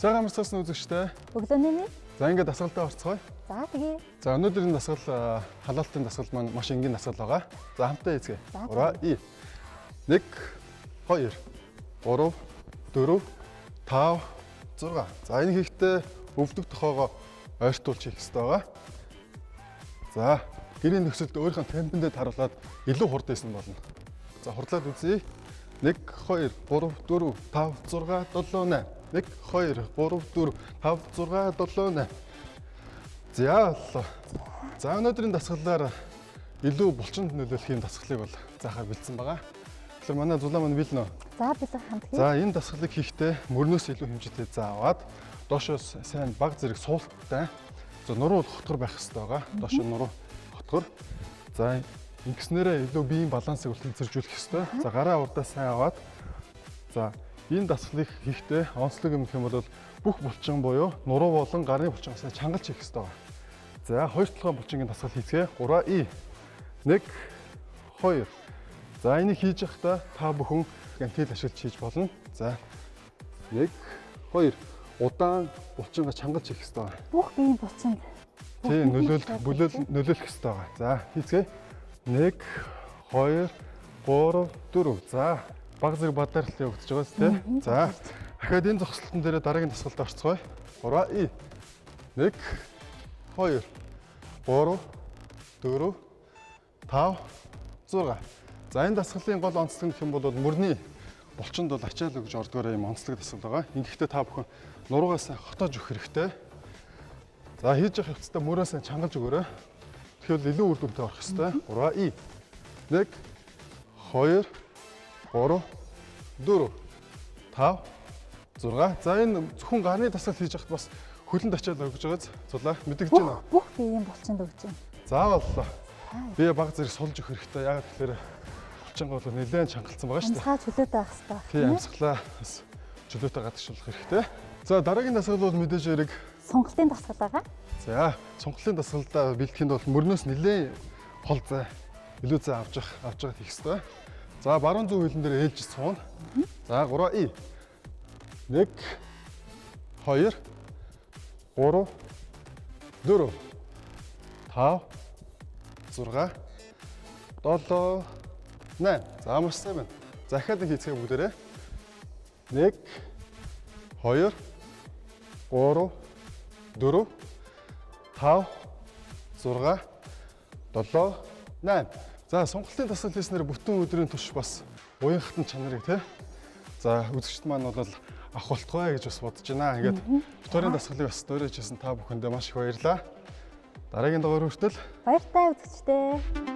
Сайхан амарцсан үзэгчтэй. Өглөөний. За ингээд дасгалтаа орцгоё. За тэгээ. За өнөөдрийн дасгал халаалтын дасгал маань маш энгийн дасгал байгаа. За хамтдаа хийцгээе. 3 1 2 3 4 5 6. За энэ хийхдээ өвдөг тохоогоо ойртуулж хийх хэрэгтэй байгаа. За гэрийн нөхцөлд өөрийнхөө темпэндээ таруулаад илүү хурд хийсэн болно. За хурдлаад үзье. 1 2 3 4 5 6 7 8. 1 2 3 4 5 6 7 8. За боллоо. За өнөөдрийн дасгалаар илүү булчинд нөлөөлөх юм дасгалыг бол заахаар бэлдсэн байгаа. Тэгэхээр манай зулаа маань бэлнэ. За бэлэн хамт хий. За энэ дасгалыг хийхдээ мөрнөөс илүү хэмжээтэй зааваад доошоос сайн баг зэрэг суулттай. За нуруу хотгор байх хэрэгтэй байгаа. Доошоо нуруу хотгор. За ингэснээрээ илүү биеийн балансыг тэнцвэржүүлэх хэрэгтэй. За гараа урдаа сайн аваад за энэ дасгалыг хийхдээ онцлог юм гэх юм бол бүх булчин буюу нуруу болон гарын булчин сайн чангалж хийх хэрэгтэй байна. За хоёр толгойн булчингийн дасгал хийцгээе. 3 1 2. За энийг хийж явахдаа та бүхэн гантел ашиглаж хийж болно. За 1 2 удаан булчингаа чангалж хийх хэрэгтэй байна. Бүх биеийн булчинд нөлөөлөх хэрэгтэй байна. За хийцгээе. 1 2 3 4. За баг зэрэг бадаарлалыг өгч байгаа зү тэ. За дахиад энэ зогсолтон дээр дараагийн дасгалд орцгоё. 3 1 2 3 4 5 6. За энэ дасгалын гол онцлог гэх юм бол мөрний булчинд бол ачаал өгж ордгоор юм онцлог дасгал байгаа. Ингэхдээ та бүхэн нуруугаас хотоож өгөх хэрэгтэй. За хийж явах хэвцээ мөрөөс чангалж өгөөрэй. Тэгэхээр илүү үр дүнтэй орох хэрэгтэй. 3 1 2 3 4 5 6. За энэ зөвхөн гарны дасгал хийж явахд бас хөлөнд ачаал өгж байгааз зулаа мэдэгдэж байна. Бүх биеийн булчинд өгч байна. За боллоо. Би баг зэрэг сулж өгөх хэрэгтэй. Яг тэгэхээр булчингаа бол нэлээд чангалцсан байгаа шүү дээ. Амсгаа чөлөөтэй байх хэрэгтэй. Тийм амсгалаа бас чөлөөтэй гадагшуулах хэрэгтэй. За дараагийн дасгал бол мэдээж хэрэг сонголтын дасгал байгаа. За сонголтын дасгалдаа бэлтгэхэд бол мөрнөөс нэлээд хол зай илүү зай авч явах хийх хэрэгтэй. За баруун зүүн хөлн дээр ээлж цуун. За 3 1 2 3 4 5 6 7 8. За амарсан байна. За дахиад нэг хийцгээе бүгдээрээ. 1 2 3 4 5 6 7 8. За сонголтын дасгал хийснээр бүтэн өдрийн турш бас уян хатан чанарыг тий. За үзэгчд маань бол авах болтугай гэж бас бодож байна. Ингээд вторын дасгалыг бас дуурайж хийсэн та бүхэндээ маш их баярлалаа. Дараагийн дугаар хүртэл баяртай үзэгчдээ.